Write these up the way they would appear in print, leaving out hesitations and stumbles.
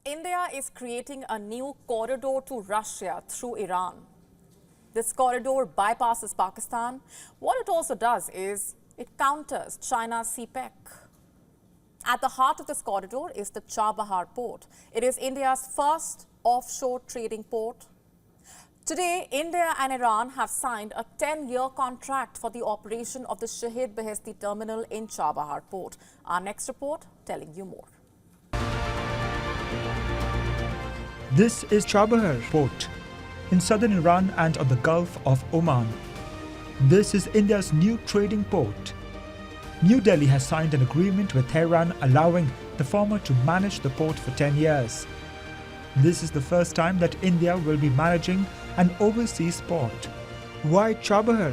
India is creating a new corridor to Russia through Iran. This corridor bypasses Pakistan. What it also does is it counters China's CPEC. At the heart of this corridor is the Chabahar Port. It is India's first offshore trading port. Today, India and Iran have signed a 10-year contract for the operation of the Shahid Beheshti terminal in Chabahar Port. Our next report telling you more. This is Chabahar Port in southern Iran and on the Gulf of Oman. This is India's new trading port. New Delhi has signed an agreement with Tehran allowing the former to manage the port for 10 years. This is the first time that India will be managing an overseas port. Why Chabahar?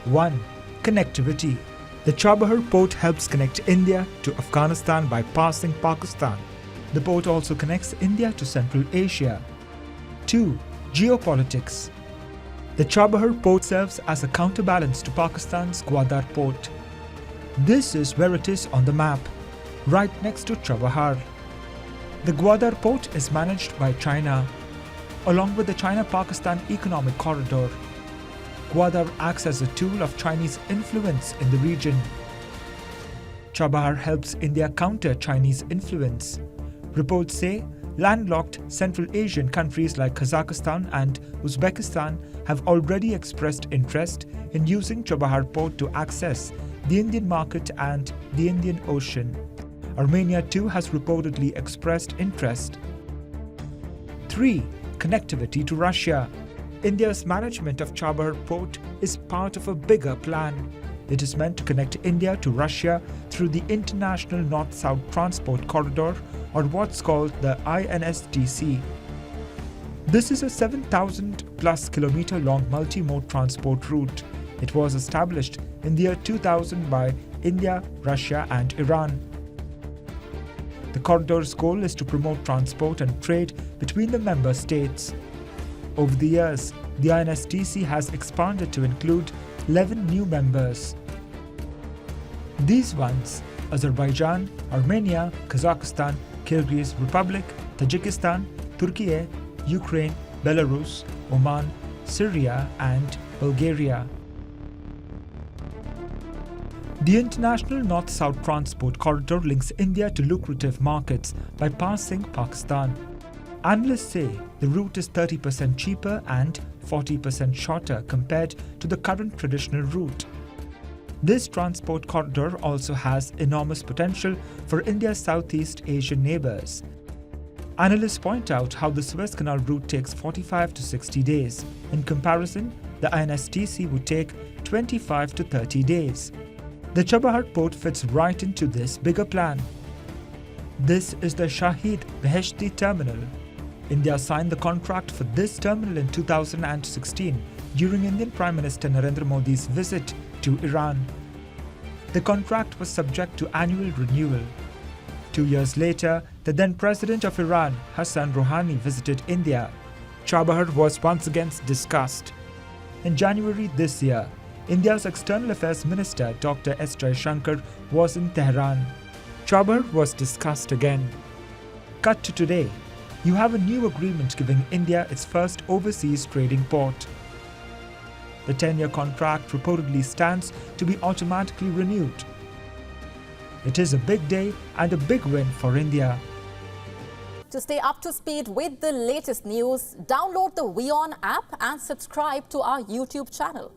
1. Connectivity. The Chabahar port helps connect India to Afghanistan by passing Pakistan. The port also connects India to Central Asia. 2. Geopolitics. The Chabahar port serves as a counterbalance to Pakistan's Gwadar port. This is where it is on the map, right next to Chabahar. The Gwadar port is managed by China, along with the China-Pakistan Economic Corridor. Gwadar acts as a tool of Chinese influence in the region. Chabahar helps India counter Chinese influence. Reports say landlocked Central Asian countries like Kazakhstan and Uzbekistan have already expressed interest in using Chabahar port to access the Indian market and the Indian Ocean. Armenia too has reportedly expressed interest. 3. Connectivity to Russia. India's management of Chabahar port is part of a bigger plan. It is meant to connect India to Russia through the International North-South Transport Corridor, or what's called the INSTC. This is a 7,000+ kilometer long multi-mode transport route. It was established in the year 2000 by India, Russia and Iran. The corridor's goal is to promote transport and trade between the member states. Over the years, the INSTC has expanded to include 11 new members. These ones: Azerbaijan, Armenia, Kazakhstan, Kyrgyz Republic, Tajikistan, Turkey, Ukraine, Belarus, Oman, Syria and Bulgaria. The International North-South Transport Corridor links India to lucrative markets by passing Pakistan. Analysts say the route is 30% cheaper and 40% shorter compared to the current traditional route. This transport corridor also has enormous potential for India's Southeast Asian neighbours. Analysts point out how the Suez Canal route takes 45 to 60 days. In comparison, the INSTC would take 25 to 30 days. The Chabahar port fits right into this bigger plan. This is the Shahid Beheshti terminal. India signed the contract for this terminal in 2016 during Indian Prime Minister Narendra Modi's visit to Iran. The contract was subject to annual renewal. 2 years later, the then President of Iran, Hassan Rouhani, visited India. Chabahar was once again discussed. In January this year, India's External Affairs Minister Dr. S. Jaishankar was in Tehran. Chabahar was discussed again. Cut to today. You have a new agreement giving India its first overseas trading port. The 10-year contract reportedly stands to be automatically renewed. It is a big day and a big win for India. To stay up to speed with the latest news, download the WION app and subscribe to our YouTube channel.